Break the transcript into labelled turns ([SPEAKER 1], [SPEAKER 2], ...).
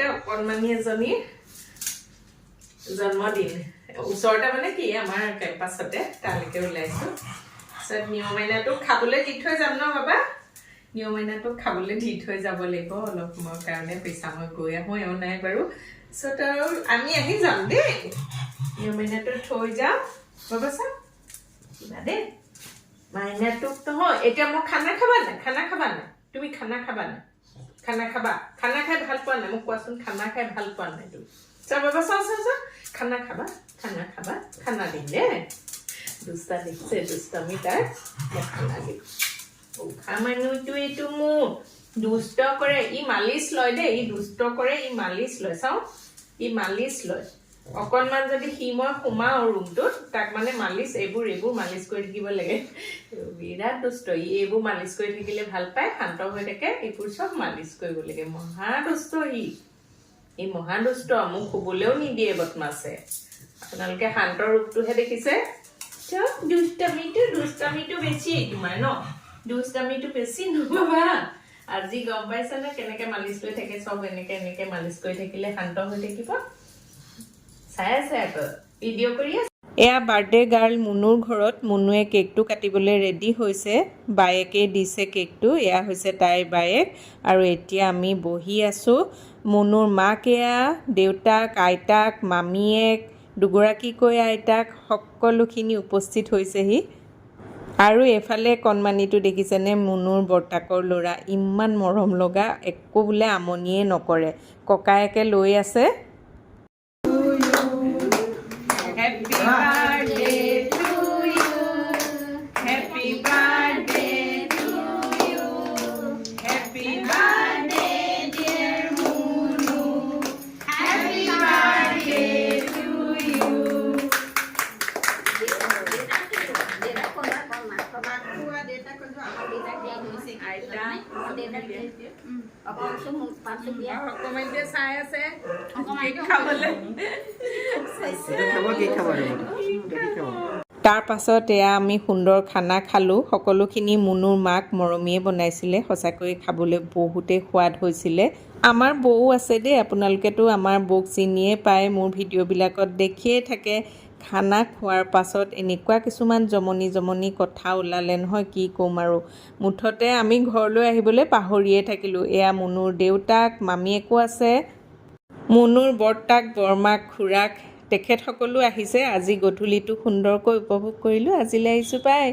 [SPEAKER 1] ওচৰতে অকণমানি এজনী জন্মদিন ওচৰতে মানে কি আমাৰ কেম্পাছতে তালৈকে ওলাইছো তাৰপিছত নিয়ম মাইনাটোক খাবলৈ দি থৈ যাম ন বাবা নিয়ম মাইনাটোক খাবলৈ দি থৈ যাব লাগিব অলপ সময়ৰ কাৰণে পইচা মই গৈ আহোঁ এওঁ নাই বাৰু তাৰপিছত আৰু আমি আহি যাম দেই নিয়ম মাইনাটোক থৈ যাম বাবা চা কিবা দেই মাইনাটোক নহয় এতিয়া মই খানা খাবা না তুমি খানা খাবা না খানা খাবা খানা খাই ভাল পোৱা নাই মোক কোৱাচোন খানা খাই ভাল পোৱা নাই তুমি চা বাবা চা খানা খাবা খানা দিম দে দুষ্টা দেখিছে দুষ্টামি তাৰ মই খানা দিম উখা মানুহটো এইটো মোৰ দুষ্ট কৰে ই মালিচ লয় দেই ই দুষ্ট কৰে ই মালিচ লয় চাওঁ ই মালিচ লয় অকণমান যদি সি মই সোমাওঁ ৰুমটোত তাক মানে মালিচ এইবোৰ মালিচ কৰি থাকিব লাগে বিৰাট দুষ্ট ই এইবোৰ মালিচ কৰি থাকিলে ভাল পায় শান্ত হৈ থাকে এইবোৰ চব মালিচ কৰিব লাগে মহা দুষ্ট ই মহা দুষ্ট মোক শুবলৈও নিদিয়ে বদমাছে আপোনালোকে শান্ত ৰূপটোহে দেখিছে দুষ্টামিটো বেছি তোমাৰ ন দুষ্টামিটো বেছি নহবা আজি গম পাইছে নে কেনেকে মালিচ কৰি থাকে চব এনেকে মালিচ কৰি থাকিলে শান্ত হৈ থাকিব চাই আছে আকৌ ভিডিঅ' কৰি আছে এয়া বাৰ্থডে গাৰ্ল মুনুৰ ঘৰত মুনুৱে কেকটো কাটিবলৈ ৰেডি হৈছে বায়েকে দিছে কেকটো এয়া হৈছে তাইৰ বায়েক আৰু এতিয়া আমি বহি আছোঁ মুনুৰ মাক এয়া দেউতাক আইতাক মামীয়েক দুগৰাকীকৈ আইতাক সকলোখিনি উপস্থিত হৈছেহি আৰু এফালে কণমানিটো দেখিছেনে মুনুৰ বৰ্তাকৰ ল'ৰা ইমান মৰম লগা একো বোলে আমনিয়ে নকৰে ককায়েকে লৈ আছে Happy birthday to you. Happy birthday to you. Happy birthday, dear Munu. Happy birthday to you. তাৰ পাছত এয়া আমি সুন্দৰ খানা খালোঁ সকলোখিনি মুনুৰ মাক মৰমীয়ে বনাইছিলে সঁচাকৈ খাবলৈ বহুতেই সোৱাদ হৈছিলে আমাৰ বৌ আছে দেই আপোনালোকেতো আমাৰ বৌক চিনিয়ে পায় মোৰ ভিডিঅ'বিলাকত দেখিয়ে থাকে খানা খোৱাৰ পাছত এনেকুৱা কিছুমান জমনি কথা ওলালে নহয় কি ক'ম আৰু মুঠতে আমি ঘৰলৈ আহিবলৈ পাহৰিয়ে থাকিলোঁ এয়া মুনুৰ দেউতাক মামীয়েকো আছে মুনুৰ বৰ্তাক বৰমাক খুৰাক তেখেতসকলো আহিছে আজি গধূলিটো সুন্দৰকৈ উপভোগ কৰিলোঁ আজিলৈ আহিছোঁ পাই